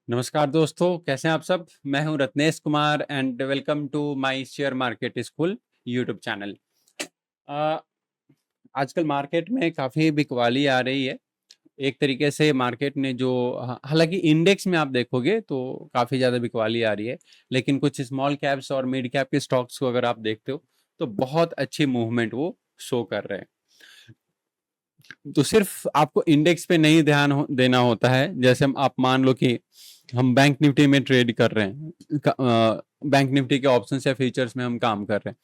नमस्कार दोस्तों, कैसे हैं आप सब? मैं हूं Ratnesh Kumar and welcome to my share market school YouTube channel. अ, आजकल मार्केट में काफ़ी बिकवाली आ रही है। एक तरीके से मार्केट ने जो हालांकि इंडेक्स में आप देखोगे तो काफ़ी ज़्यादा बिकवाली आ रही है, लेकिन कुछ स्मॉल कैप्स और मिड कैप के स्टॉक्स को अगर आप देखते हो तो बहुत अच्छी मूवमेंट वो शो कर रहे हैं। तो सिर्फ आपको इंडेक्स पे नहीं देना होता है। जैसे आप मान लो कि हम बैंक निफ्टी में ट्रेड कर रहे हैं, बैंक निफ्टी के ऑप्शंस या फ्यूचर्स में हम काम कर रहे हैं,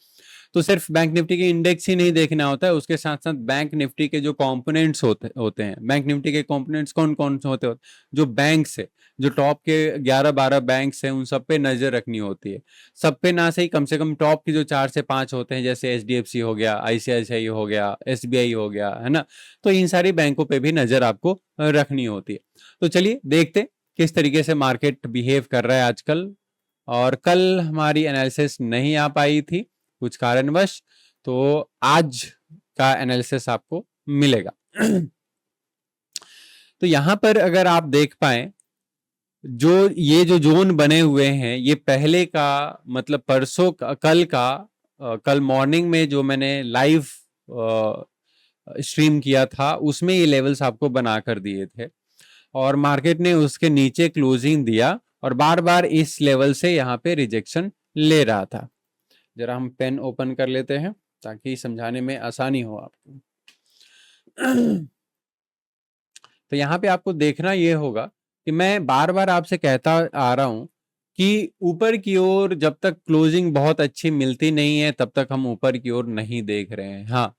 तो सिर्फ बैंक निफ्टी के इंडेक्स ही नहीं देखना होता है, उसके साथ साथ बैंक निफ्टी के जो कंपोनेंट्स होते हैं। बैंक निफ्टी के कंपोनेंट्स कौन कौन से होते हैं? जो बैंक्स है, जो टॉप के 11-12 बैंक्स हैं, उन सब पे नजर रखनी होती है। सब पे ना सही, कम से कम टॉप की जो 4 से 5 होते हैं, जैसे HDFC हो गया, ICICI हो गया, SBI हो गया, है ना। तो इन सारी बैंकों पे भी नजर आपको रखनी होती है। तो चलिए देखते किस तरीके से मार्केट बिहेव कर रहा है आजकल। और कल हमारी एनालिसिस नहीं आ पाई थी कुछ कारणवश, तो आज का एनालिसिस आपको मिलेगा। तो यहां पर अगर आप देख पाए, जो ये जो जोन बने हुए हैं, ये पहले का मतलब परसों कल मॉर्निंग में जो मैंने लाइव स्ट्रीम किया था, उसमें ये लेवल्स आपको बनाकर दिए थे और मार्केट ने उसके नीचे क्लोजिंग दिया और बार बार इस लेवल से यहाँ पे रिजेक्शन ले रहा था। जरा हम पेन ओपन कर लेते हैं ताकि समझाने में आसानी हो आपको। तो यहाँ पे आपको देखना ये होगा कि मैं बार बार आपसे कहता आ रहा हूं कि ऊपर की ओर जब तक क्लोजिंग बहुत अच्छी मिलती नहीं है तब तक हम ऊपर की ओर नहीं देख रहे हैं। हाँ,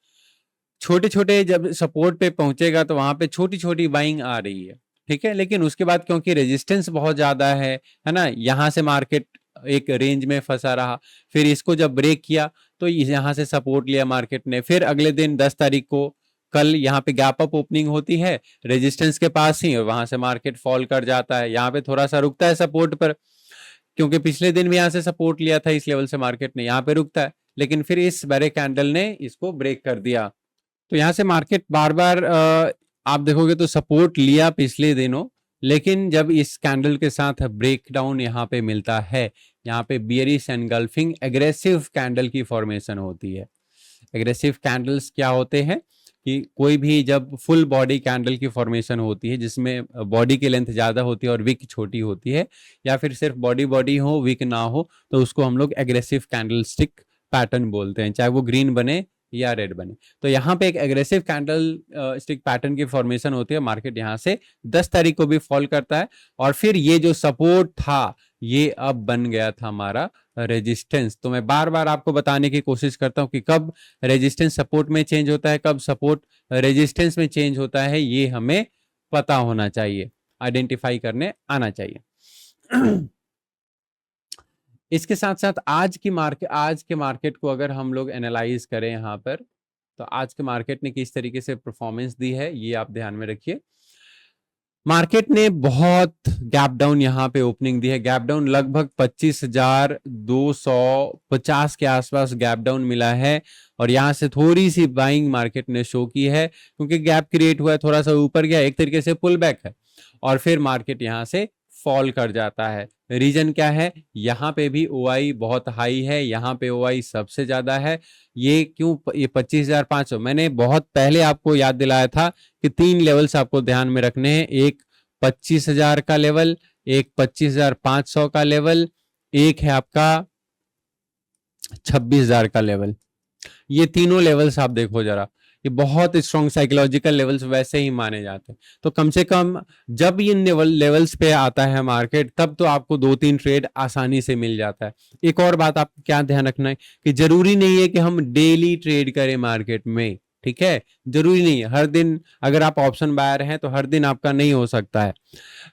छोटे छोटे जब सपोर्ट पे पहुंचेगा तो वहां पे छोटी छोटी बाइंग आ रही है, ठीक है। लेकिन उसके बाद क्योंकि रेजिस्टेंस बहुत ज्यादा है ना, यहाँ से मार्केट एक रेंज में फंसा रहा, फिर इसको जब ब्रेक किया तो यहाँ से सपोर्ट लिया मार्केट ने, फिर अगले दिन 10 तारीख को कल यहाँ पे गैप अप ओपनिंग होती है रेजिस्टेंस के पास ही, और वहां से मार्केट फॉल कर जाता है। यहाँ पे थोड़ा सा रुकता है सपोर्ट पर, क्योंकि पिछले दिन भी यहाँ से सपोर्ट लिया था इस लेवल से, मार्केट ने यहाँ पे रुकता है, लेकिन फिर इस बड़े कैंडल ने इसको ब्रेक कर दिया। तो यहाँ से मार्केट बार बार आप देखोगे तो सपोर्ट लिया पिछले दिनों, लेकिन जब इस कैंडल के साथ ब्रेकडाउन यहाँ पे मिलता है, यहाँ पे बियरिश एनगल्फिंग एग्रेसिव कैंडल की फॉर्मेशन होती है। एग्रेसिव कैंडल्स क्या होते हैं कि कोई भी जब फुल बॉडी कैंडल की फॉर्मेशन होती है जिसमें बॉडी की लेंथ ज़्यादा होती है और विक छोटी होती है, या फिर सिर्फ बॉडी बॉडी हो विक ना हो, तो उसको हम लोग एग्रेसिव कैंडल स्टिक पैटर्न बोलते हैं, चाहे वो ग्रीन बने या रेड बने। तो यहाँ पे एक एग्रेसिव कैंडल स्टिक पैटर्न की फॉर्मेशन होती है। मार्केट यहाँ से 10 तारीख को भी फॉल करता है और फिर ये जो सपोर्ट था ये अब बन गया था हमारा रेजिस्टेंस। तो मैं बार बार आपको बताने की कोशिश करता हूं कि कब रेजिस्टेंस सपोर्ट में चेंज होता है, कब सपोर्ट रेजिस्टेंस में चेंज होता है, ये हमें पता होना चाहिए, आइडेंटिफाई करने आना चाहिए। इसके साथ साथ आज के मार्केट को अगर हम लोग एनालाइज करें यहाँ पर, तो आज के मार्केट ने किस तरीके से परफॉर्मेंस दी है ये आप ध्यान में रखिए। मार्केट ने बहुत गैप डाउन यहाँ पे ओपनिंग दी है। गैप डाउन लगभग 25,250 के आसपास गैप डाउन मिला है और यहाँ से थोड़ी सी बाइंग मार्केट ने शो की है, क्योंकि गैप क्रिएट हुआ है, थोड़ा सा ऊपर गया, एक तरीके से पुल बैक है और फिर मार्केट यहाँ से फॉल कर जाता है। रीजन क्या है? यहाँ पे भी OI बहुत हाई है, यहाँ पे OI सबसे ज्यादा है। ये क्यों? ये 25,500 मैंने बहुत पहले आपको याद दिलाया था कि 3 लेवल्स आपको ध्यान में रखने हैं। एक 25,000 का लेवल, एक 25,500 का लेवल, एक है आपका 26,000 का लेवल। ये तीनों लेवल्स आप देखो जरा, ये बहुत स्ट्रॉन्ग साइकोलॉजिकल लेवल्स वैसे ही माने जाते हैं। तो कम से कम जब इन लेवल्स पे आता है मार्केट, तब तो आपको 2-3 ट्रेड आसानी से मिल जाता है। एक और बात आपको क्या ध्यान रखना है कि जरूरी नहीं है कि हम डेली ट्रेड करें मार्केट में, ठीक है। जरूरी नहीं है हर दिन, अगर आप ऑप्शन बायर हैं तो हर दिन आपका नहीं हो सकता है,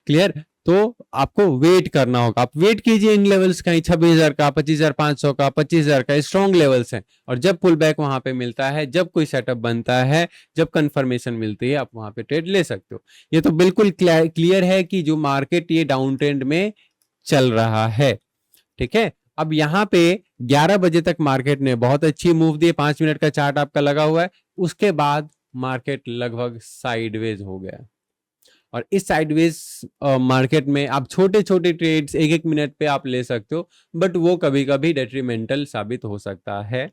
क्लियर। तो आपको वेट करना होगा, आप वेट कीजिए इन लेवल्स का, 26,000 का, 25,500 का, 25,000 का स्ट्रॉन्ग लेवल्स हैं। और जब पुल बैक वहां पे मिलता है, जब कोई सेटअप बनता है, जब कंफर्मेशन मिलती है, आप वहां पे ट्रेड ले सकते हो। ये तो बिल्कुल क्लियर है कि जो मार्केट ये डाउन ट्रेंड में चल रहा है, ठीक है। अब यहाँ पे 11 बजे तक मार्केट ने बहुत अच्छी मूव दी, 5 मिनट का चार्ट आपका लगा हुआ है, उसके बाद मार्केट लगभग साइडवेज हो गया। और इस साइडवेज मार्केट में आप छोटे छोटे ट्रेड्स 1-1 मिनट पे आप ले सकते हो, बट वो कभी कभी डेट्रीमेंटल साबित हो सकता है।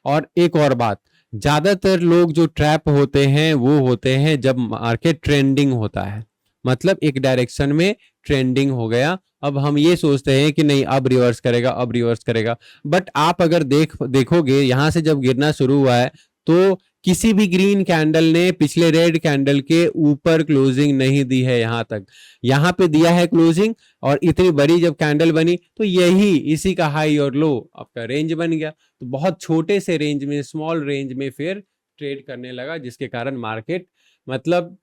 और एक और बात, ज्यादातर लोग जो ट्रैप होते हैं वो होते हैं जब मार्केट ट्रेंडिंग होता है, मतलब एक डायरेक्शन में ट्रेंडिंग हो गया, अब हम ये सोचते हैं कि नहीं अब रिवर्स करेगा, अब रिवर्स करेगा। बट आप अगर देखोगे यहां से जब गिरना शुरू हुआ है तो किसी भी ग्रीन कैंडल ने पिछले रेड कैंडल के ऊपर क्लोजिंग नहीं दी है, यहां तक यहां पे दिया है क्लोजिंग। और इतनी बड़ी जब कैंडल बनी तो यही इसी का हाई और लो आपका रेंज बन गया, तो बहुत छोटे से रेंज में, स्मॉल रेंज में फिर ट्रेड करने लगा, जिसके कारण मार्केट मतलब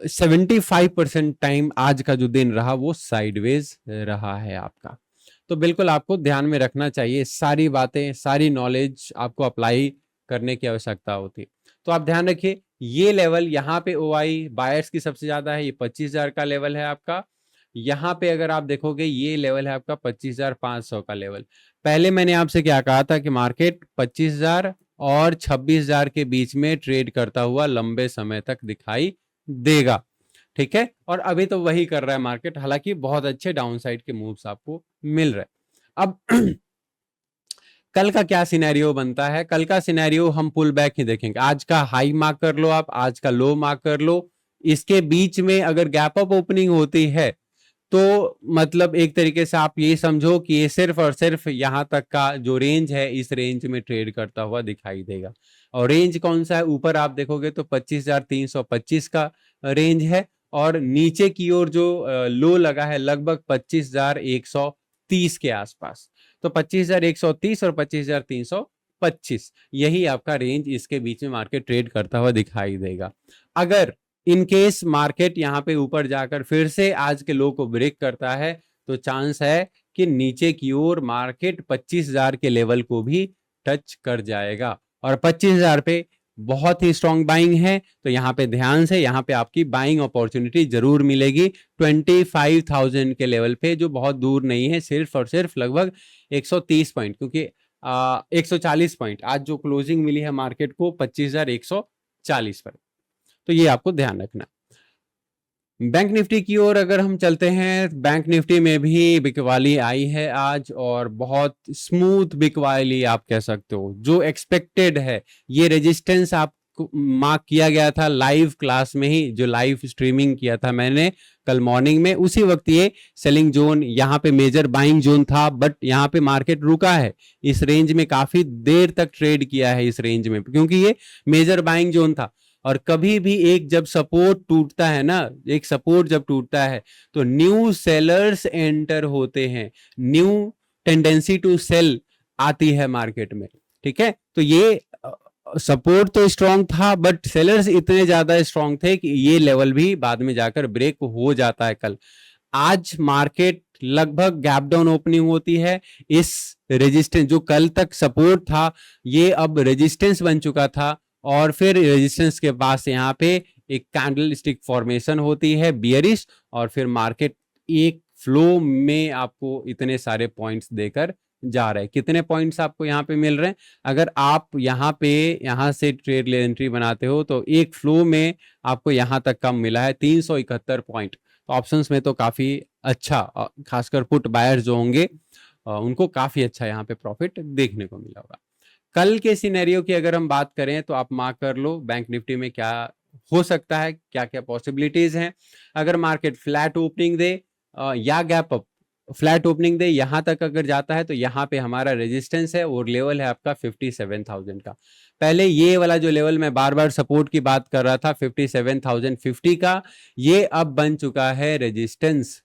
75% टाइम आज का जो दिन रहा वो साइडवेज रहा है आपका। तो बिल्कुल आपको ध्यान में रखना चाहिए, सारी बातें, सारी नॉलेज आपको अप्लाई करने की आवश्यकता होती है। तो आप ध्यान रखिए, ये लेवल यहाँ पे ओआई बायर्स की सबसे ज्यादा है, ये 25,000 का लेवल है आपका। यहाँ पे अगर आप देखोगे ये लेवल है आपका 25,500 का लेवल। पहले मैंने आपसे क्या कहा था कि मार्केट 25,000 और 26,000 के बीच में ट्रेड करता हुआ लंबे समय तक दिखाई देगा, ठीक है। और अभी तो वही कर रहा है मार्केट, हालांकि बहुत अच्छे डाउनसाइड के मूव्स आपको मिल रहे हैं। अब कल का क्या सिनेरियो बनता है, कल का सिनेरियो हम पुल बैक ही देखेंगे। आज का हाई मार्क कर लो आप, आज का लो मार्क कर लो, इसके बीच में अगर गैप अप ओपनिंग होती है तो मतलब एक तरीके से आप ये समझो कि ये सिर्फ और सिर्फ यहां तक का जो रेंज है इस रेंज में ट्रेड करता हुआ दिखाई देगा। और रेंज कौन सा है, ऊपर आप देखोगे तो 25,325 का रेंज है, और नीचे की ओर जो लो लगा है लगभग 25,130 के आसपास। तो 25,130 और 25,325 यही आपका रेंज, इसके बीच में मार्केट ट्रेड करता हुआ दिखाई देगा। अगर इन केस मार्केट यहाँ पे ऊपर जाकर फिर से आज के लो को ब्रेक करता है तो चांस है कि नीचे की ओर मार्केट 25,000 के लेवल को भी टच कर जाएगा, और 25,000 पे बहुत ही स्ट्रॉन्ग बाइंग है। तो यहाँ पे ध्यान से, यहाँ पे आपकी बाइंग अपॉर्चुनिटी जरूर मिलेगी 25,000 के लेवल पे, जो बहुत दूर नहीं है, सिर्फ और सिर्फ लगभग 130 पॉइंट, क्योंकि 140 पॉइंट आज जो क्लोजिंग मिली है मार्केट को 25,140 पर। तो ये आपको ध्यान रखना। बैंक निफ्टी की ओर अगर हम चलते हैं, बैंक निफ्टी में भी बिकवाली आई है आज, और बहुत स्मूथ बिकवाली आप कह सकते हो, जो एक्सपेक्टेड है। ये रेजिस्टेंस आपको मार्क किया गया था लाइव क्लास में ही, जो लाइव स्ट्रीमिंग किया था मैंने कल मॉर्निंग में, उसी वक्त ये सेलिंग जोन, यहाँ पे मेजर बाइंग जोन था, बट यहाँ पे मार्केट रुका है इस रेंज में, काफी देर तक ट्रेड किया है इस रेंज में, क्योंकि ये मेजर बाइंग जोन था। और कभी भी एक जब सपोर्ट टूटता है ना, एक सपोर्ट जब टूटता है तो न्यू सेलर्स एंटर होते हैं, न्यू टेंडेंसी टू सेल आती है मार्केट में, ठीक है। तो ये सपोर्ट तो स्ट्रांग था, बट सेलर्स इतने ज्यादा स्ट्रांग थे कि ये लेवल भी बाद में जाकर ब्रेक हो जाता है कल। आज मार्केट लगभग गैप डाउन ओपनिंग होती है, इस रेजिस्टेंस जो कल तक सपोर्ट था ये अब रेजिस्टेंस बन चुका था, और फिर रेजिस्टेंस के पास यहाँ पे एक कैंडल स्टिक फॉर्मेशन होती है बियरिश, और फिर मार्केट एक फ्लो में आपको इतने सारे पॉइंट्स देकर जा रहे हैं। कितने पॉइंट्स आपको यहाँ पे मिल रहे हैं, अगर आप यहाँ से ट्रेड एंट्री बनाते हो तो एक फ्लो में आपको यहाँ तक कम मिला है 371 पॉइंट। तो ऑप्शंस में तो काफी अच्छा, खासकर पुट बायर्स जो होंगे उनको काफी अच्छा यहाँ पे प्रॉफिट देखने को मिला होगा। कल के सिनेरियो की अगर हम बात करें तो आप मार्क कर लो बैंक निफ्टी में क्या हो सकता है, क्या क्या पॉसिबिलिटीज हैं। अगर मार्केट फ्लैट ओपनिंग दे या गैप अप, फ्लैट ओपनिंग दे यहां तक अगर जाता है तो यहाँ पे हमारा रेजिस्टेंस है और लेवल है आपका 57,000 का। पहले ये वाला जो लेवल मैं बार बार सपोर्ट की बात कर रहा था 57,050 का, ये अब बन चुका है रेजिस्टेंस,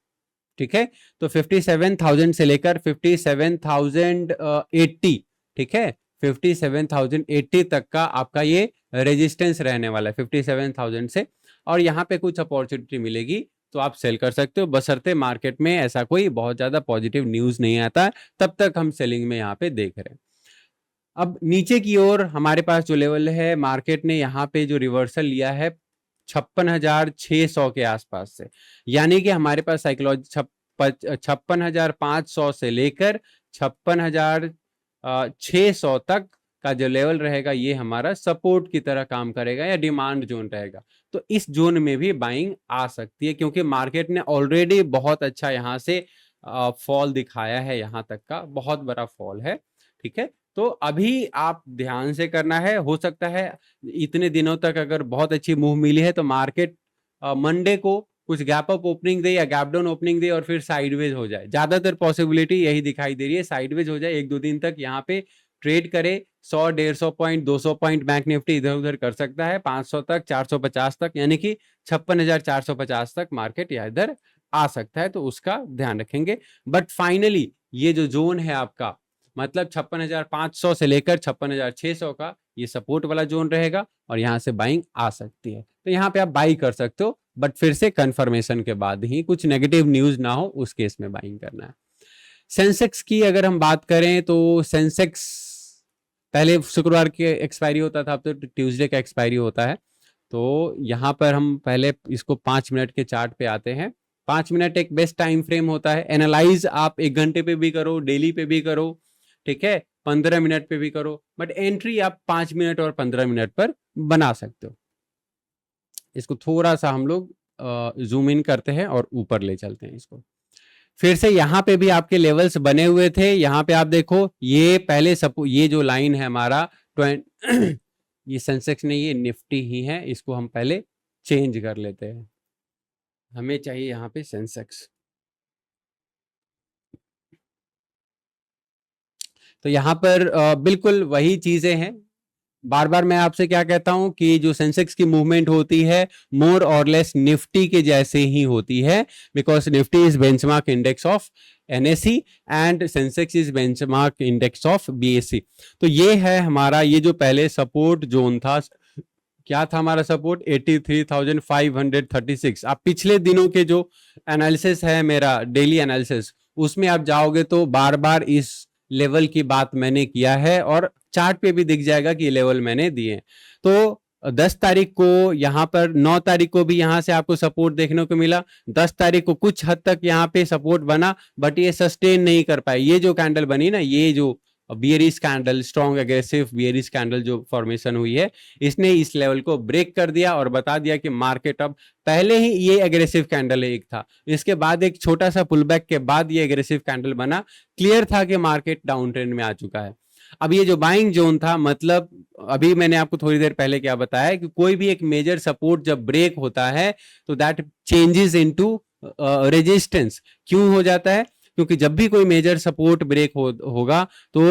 ठीक है। तो 57,000 से लेकर 57,080, ठीक है, 57,080 तक का आपका ये रेजिस्टेंस रहने वाला है 57,000 से। और यहाँ पे कुछ अपॉर्चुनिटी मिलेगी तो आप सेल कर सकते हो, बशर्ते मार्केट में ऐसा कोई बहुत ज्यादा पॉजिटिव न्यूज नहीं आता, तब तक हम सेलिंग में यहाँ पे देख रहे हैं। अब नीचे की ओर हमारे पास जो लेवल है, मार्केट ने यहाँ पे जो रिवर्सल लिया है 56,600 के आसपास से, यानी कि हमारे पास साइकोलॉजी 56,500 से लेकर 56,600 तक का जो लेवल रहेगा ये हमारा सपोर्ट की तरह काम करेगा या डिमांड जोन रहेगा। तो इस जोन में भी बाइंग आ सकती है, क्योंकि मार्केट ने ऑलरेडी बहुत अच्छा यहाँ से फॉल दिखाया है, यहाँ तक का बहुत बड़ा फॉल है। ठीक है, तो अभी आप ध्यान से करना है। हो सकता है इतने दिनों तक अगर बहुत अच्छी मूव मिली है तो मार्केट मंडे को कुछ गैप अप ओपनिंग दे या गैप डाउन ओपनिंग दे और फिर साइडवेज हो जाए। ज्यादातर पॉसिबिलिटी यही दिखाई दे रही है, साइडवेज हो जाए, 1-2 दिन तक यहाँ पे ट्रेड करे। 100-150 पॉइंट 200 पॉइंट बैंक निफ्टी इधर उधर कर सकता है, 500 तक 450 तक, यानी कि 56,450 तक मार्केट या इधर आ सकता है, तो उसका ध्यान रखेंगे। बट फाइनली ये जो जोन है आपका, मतलब 56,500 से लेकर 56,600 का ये सपोर्ट वाला जोन रहेगा और यहाँ से बाइंग आ सकती है। तो यहाँ पे आप बाई कर सकते हो, बट फिर से कंफर्मेशन के बाद ही, कुछ नेगेटिव न्यूज ना हो उस केस में बाइंग करना है। सेंसेक्स की अगर हम बात करें तो सेंसेक्स पहले शुक्रवार के एक्सपायरी होता था, अब तो ट्यूसडे का एक्सपायरी होता है। तो यहाँ पर हम पहले इसको 5 मिनट के चार्ट पे आते हैं। 5 मिनट एक बेस्ट टाइम फ्रेम होता है। एनालाइज आप 1 घंटे पे भी करो, डेली पे भी करो, ठीक है, 15 मिनट पे भी करो, बट एंट्री आप 5 मिनट और 15 मिनट पर बना सकते हो। इसको थोड़ा सा हम लोग जूम इन करते हैं और ऊपर ले चलते हैं इसको। फिर से यहाँ पे भी आपके लेवल्स बने हुए थे। यहाँ पे आप देखो, ये पहले ये जो लाइन है हमारा ये सेंसेक्स नहीं, ये निफ्टी ही है। इसको हम पहले चेंज कर लेते हैं, हमें चाहिए यहाँ पे सेंसेक्स। तो यहाँ पर बिल्कुल वही चीजें हैं। बार बार मैं आपसे क्या कहता हूं कि जो सेंसेक्स की मूवमेंट होती है मोर और लेस निफ्टी के जैसे ही होती है, because Nifty is benchmark index of NSE and Sensex is benchmark index of BSE. तो ये है हमारा, ये जो पहले सपोर्ट जोन था, क्या था हमारा सपोर्ट 83,536। आप पिछले दिनों के जो एनालिसिस है मेरा डेली एनालिसिस, उसमें आप जाओगे तो बार बार इस लेवल की बात मैंने किया है और चार्ट पे भी दिख जाएगा कि ये लेवल मैंने दिए। तो 10 तारीख को यहाँ पर, 9 तारीख को भी यहाँ से आपको सपोर्ट देखने को मिला। 10 तारीख को कुछ हद तक यहाँ पे सपोर्ट बना, बट ये सस्टेन नहीं कर पाए। ये जो कैंडल बनी ना, ये जो bearish candle, strong aggressive bearish candle जो फॉर्मेशन हुई है, इसने इस लेवल को ब्रेक कर दिया और बता दिया कि मार्केट अब, पहले ही ये एग्रेसिव कैंडल एक था, इसके बाद एक छोटा सा पुलबैक के बाद ये एग्रेसिव कैंडल बना। क्लियर था कि मार्केट डाउन ट्रेंड में आ चुका है। अब ये जो बाइंग जोन था, मतलब अभी मैंने आपको थोड़ी देर पहले क्या बताया कि कोई भी एक मेजर सपोर्ट जब ब्रेक होता है तो दैट चेंजेस इनटू रेजिस्टेंस। क्यों हो जाता है? क्योंकि जब भी कोई मेजर सपोर्ट ब्रेक होगा तो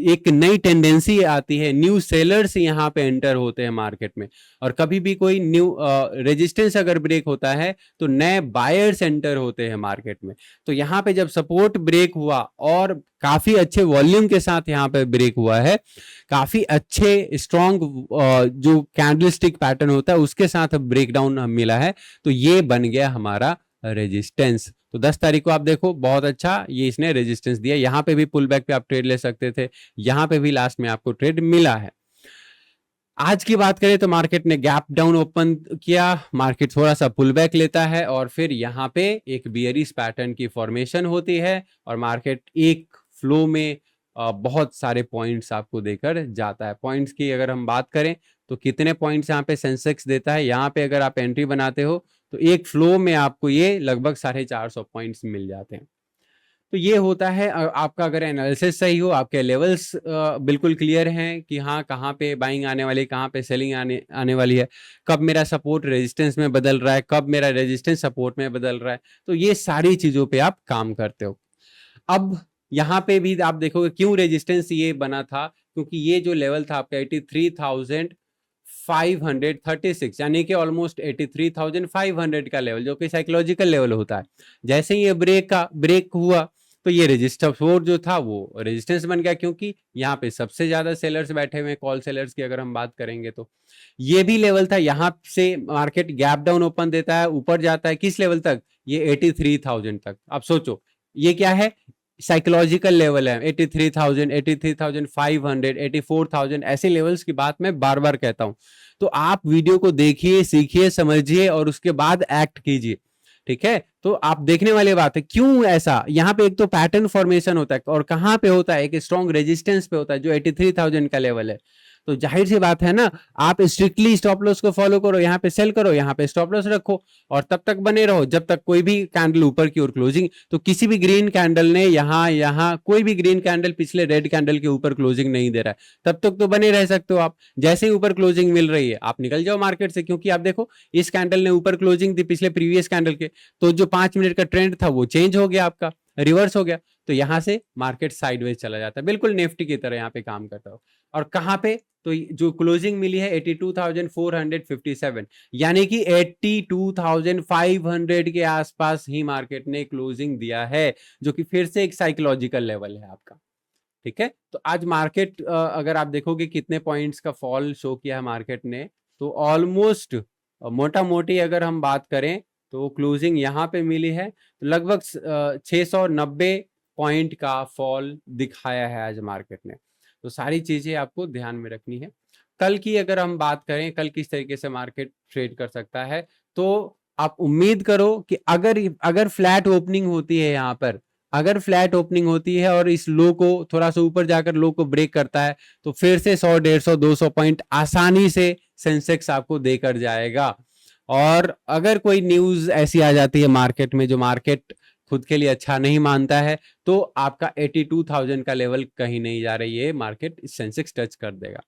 एक नई टेंडेंसी आती है, न्यू सेलर्स यहाँ पे एंटर होते हैं मार्केट में, और कभी भी कोई न्यू रेजिस्टेंस अगर ब्रेक होता है तो नए बायर्स एंटर होते हैं मार्केट में। तो यहाँ पे जब सपोर्ट ब्रेक हुआ और काफी अच्छे वॉल्यूम के साथ यहाँ पे ब्रेक हुआ है, काफी अच्छे स्ट्रॉन्ग जो कैंडलस्टिक पैटर्न होता है उसके साथ ब्रेकडाउन मिला है, तो ये बन गया हमारा रेजिस्टेंस। तो 10 तारीख को आप देखो, बहुत अच्छा ये इसने रेजिस्टेंस दिया। यहाँ पे भी पुल बैक पे आप ट्रेड ले सकते थे, यहाँ पे भी लास्ट में आपको ट्रेड मिला है। आज की बात करें तो मार्केट ने गैप डाउन ओपन किया, मार्केट थोड़ा सा पुल बैक लेता है और फिर यहाँ पे एक बियरिश पैटर्न की फॉर्मेशन होती है और मार्केट एक फ्लो में बहुत सारे पॉइंट्स आपको देकर जाता है। पॉइंट्स की अगर हम बात करें तो कितने पॉइंट्स यहाँ पे सेंसेक्स देता है, यहाँ पे अगर आप एंट्री बनाते हो तो एक फ्लो में आपको ये लगभग 450 पॉइंट्स मिल जाते हैं। तो ये होता है आपका, अगर एनालिसिस सही हो, आपके लेवल्स बिल्कुल क्लियर हैं कि हाँ कहाँ पे बाइंग आने वाली है, कहाँ पे सेलिंग आने वाली है, कब मेरा सपोर्ट रेजिस्टेंस में बदल रहा है, कब मेरा रेजिस्टेंस सपोर्ट में बदल रहा है, तो ये सारी चीजों पे आप काम करते हो। अब यहाँ पे भी आप देखोगे क्यों रेजिस्टेंस ये बना था, क्योंकि ये जो लेवल था आपका 83,536, यानी कि ऑलमोस्ट 83,500 का लेवल, जो कि साइकोलॉजिकल लेवल होता है। जैसे ही ये ब्रेक हुआ तो ये रेजिस्टेंस जो था वो रेजिस्टेंस बन गया, क्योंकि यहाँ पे सबसे ज्यादा सेलर्स बैठे हुए हैं, कॉल सेलर्स की अगर हम बात करेंगे तो ये भी लेवल था। यहाँ से मार्केट गैप डाउन ओपन देता है, ऊपर जाता है किस लेवल तक, ये 83,000 तक। अब सोचो ये क्या है, साइकोलॉजिकल लेवल है। 83,000, 83,500, 84,000, ऐसे लेवल्स की बात मैं बार बार कहता हूं। तो आप वीडियो को देखिए, सीखिए, समझिए और उसके बाद एक्ट कीजिए। ठीक है, तो आप देखने वाली बात है क्यों ऐसा। यहाँ पे एक तो पैटर्न फॉर्मेशन होता है और कहाँ पे होता है, एक स्ट्रॉन्ग रेजिस्टेंस पे होता है जो 83,000 का लेवल है। तो जाहिर सी बात है ना, आप स्ट्रिक्टली स्टॉप लॉस को फॉलो करो, यहाँ पे सेल करो, यहाँ पे स्टॉप लॉस रखो और तब तक बने रहो जब तक कोई भी कैंडल ऊपर की ओर क्लोजिंग, तो किसी भी ग्रीन कैंडल ने यहाँ कोई भी ग्रीन कैंडल पिछले रेड कैंडल के ऊपर क्लोजिंग नहीं दे रहा है, तब तक तो बने रह सकते हो आप। जैसे ही ऊपर क्लोजिंग मिल रही है आप निकल जाओ मार्केट से, क्योंकि आप देखो इस कैंडल ने ऊपर क्लोजिंग दी पिछले प्रीवियस कैंडल के, तो जो 5 मिनट का ट्रेंड था वो चेंज हो गया, आपका रिवर्स हो गया, तो यहां से मार्केट साइडवेज चला जाता है, बिल्कुल निफ्टी की तरह यहाँ पे काम करता हो। और कहां पे, तो जो क्लोजिंग मिली है 82,457, यानी कि 82,500 के आसपास ही मार्केट ने क्लोजिंग दिया है, जो कि फिर से एक साइकोलॉजिकल लेवल है आपका। ठीक है, तो आज मार्केट अगर आप देखोगे कितने पॉइंट्स का फॉल शो किया है मार्केट ने, तो ऑलमोस्ट मोटा मोटी अगर हम बात करें तो क्लोजिंग यहाँ पे मिली है तो लगभग 690 पॉइंट का फॉल दिखाया है आज मार्केट ने। तो सारी चीजें आपको ध्यान में रखनी है। कल की अगर हम बात करें, कल किस तरीके से मार्केट ट्रेड कर सकता है, तो आप उम्मीद करो कि अगर फ्लैट ओपनिंग होती है यहाँ पर, अगर फ्लैट ओपनिंग होती है और इस लो को थोड़ा सा ऊपर जाकर लो को ब्रेक करता है, तो फिर से 100, 150, 200 पॉइंट आसानी से सेंसेक्स आपको देकर जाएगा। और अगर कोई न्यूज ऐसी आ जाती है मार्केट में जो मार्केट खुद के लिए अच्छा नहीं मानता है, तो आपका 82,000 का लेवल कहीं नहीं जा रही है, मार्केट सेंसेक्स टच कर देगा।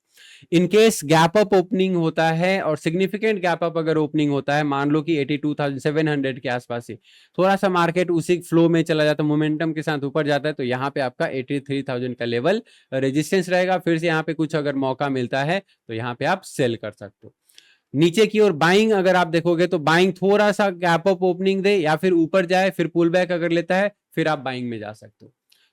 In case gap up opening होता है और सिग्निफिकेंट गैप अप अगर ओपनिंग होता है, मान लो कि 82,700 के आसपास ही थोड़ा सा मार्केट उसी फ्लो में चला जाता है, मोमेंटम के साथ ऊपर जाता है, तो यहाँ पे आपका 83,000 का लेवल रेजिस्टेंस रहेगा। फिर से यहाँ पे कुछ अगर मौका मिलता है तो यहाँ पे आप सेल कर सकते हो। नीचे की ओर बाइंग अगर आप देखोगे तो बाइंग थोड़ा सा गैप अप ओपनिंग दे या फिर ऊपर जाए फिर पुल बैक अगर लेता है, फिर आप बाइंग में जा सकते हो।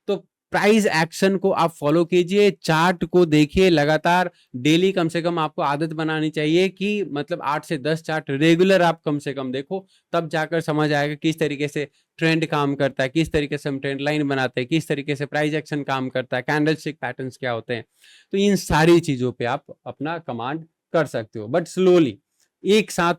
तो प्राइस एक्शन को आप फॉलो कीजिए, चार्ट को देखिए लगातार, डेली कम से कम आपको आदत बनानी चाहिए कि मतलब 8 से 10 चार्ट रेगुलर आप कम से कम देखो, तब जाकर समझ आएगा किस तरीके से ट्रेंड काम करता है, किस तरीके से हम ट्रेंड लाइन बनाते हैं, किस तरीके से प्राइस एक्शन काम करता है, कैंडलस्टिक पैटर्न्स क्या होते हैं। तो इन सारी चीजों पे आप अपना कमांड कर सकते हो, बट स्लोली, एक साथ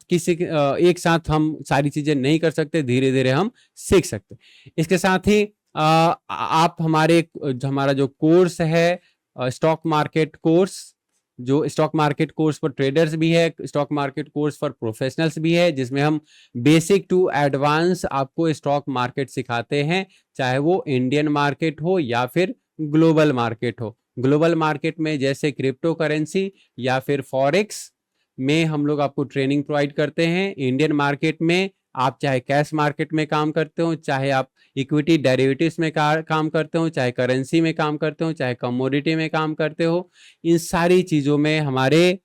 हम सारी चीजें नहीं कर सकते, धीरे धीरे हम सीख सकते। इसके साथ ही आप हमारा जो कोर्स है स्टॉक मार्केट कोर्स, जो stock market course for traders भी है, stock market course for professionals भी है, जिसमें हम बेसिक टू एडवांस आपको स्टॉक मार्केट सिखाते हैं, चाहे वो इंडियन मार्केट हो या फिर ग्लोबल मार्केट हो। ग्लोबल मार्केट में जैसे क्रिप्टो करेंसी या फिर फॉरेक्स में हम लोग आपको ट्रेनिंग प्रोवाइड करते हैं। इंडियन मार्केट में आप चाहे कैश मार्केट में काम करते हो, चाहे आप इक्विटी डेरिवेटिव्स में काम करते हो, चाहे करेंसी में काम करते हो, चाहे कमोडिटी में काम करते हो, इन सारी चीज़ों में हमारे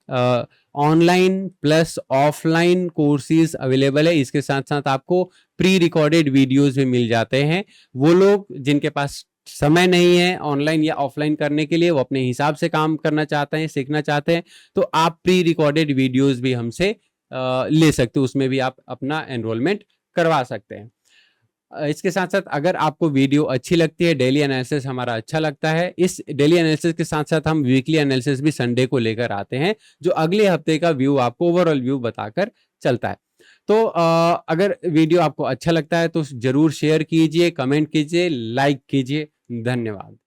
online plus offline courses available है। इसके साथ साथ आपको प्री रिकॉर्डेड वीडियोस भी मिल जाते हैं। वो लोग जिनके पास समय नहीं है ऑनलाइन या ऑफलाइन करने के लिए, वो अपने हिसाब से काम करना चाहते हैं, सीखना चाहते हैं, तो आप प्री रिकॉर्डेड वीडियोस भी हमसे ले सकते हो, उसमें भी आप अपना एनरोलमेंट करवा सकते हैं। इसके साथ साथ अगर आपको वीडियो अच्छी लगती है, डेली एनालिसिस हमारा अच्छा लगता है, इस डेली एनालिसिस के साथ साथ हम वीकली एनालिसिस भी संडे को लेकर आते हैं, जो अगले हफ्ते का व्यू आपको ओवरऑल व्यू बताकर चलता है। तो अगर वीडियो आपको अच्छा लगता है तो जरूर शेयर कीजिए, कमेंट कीजिए, लाइक कीजिए। धन्यवाद।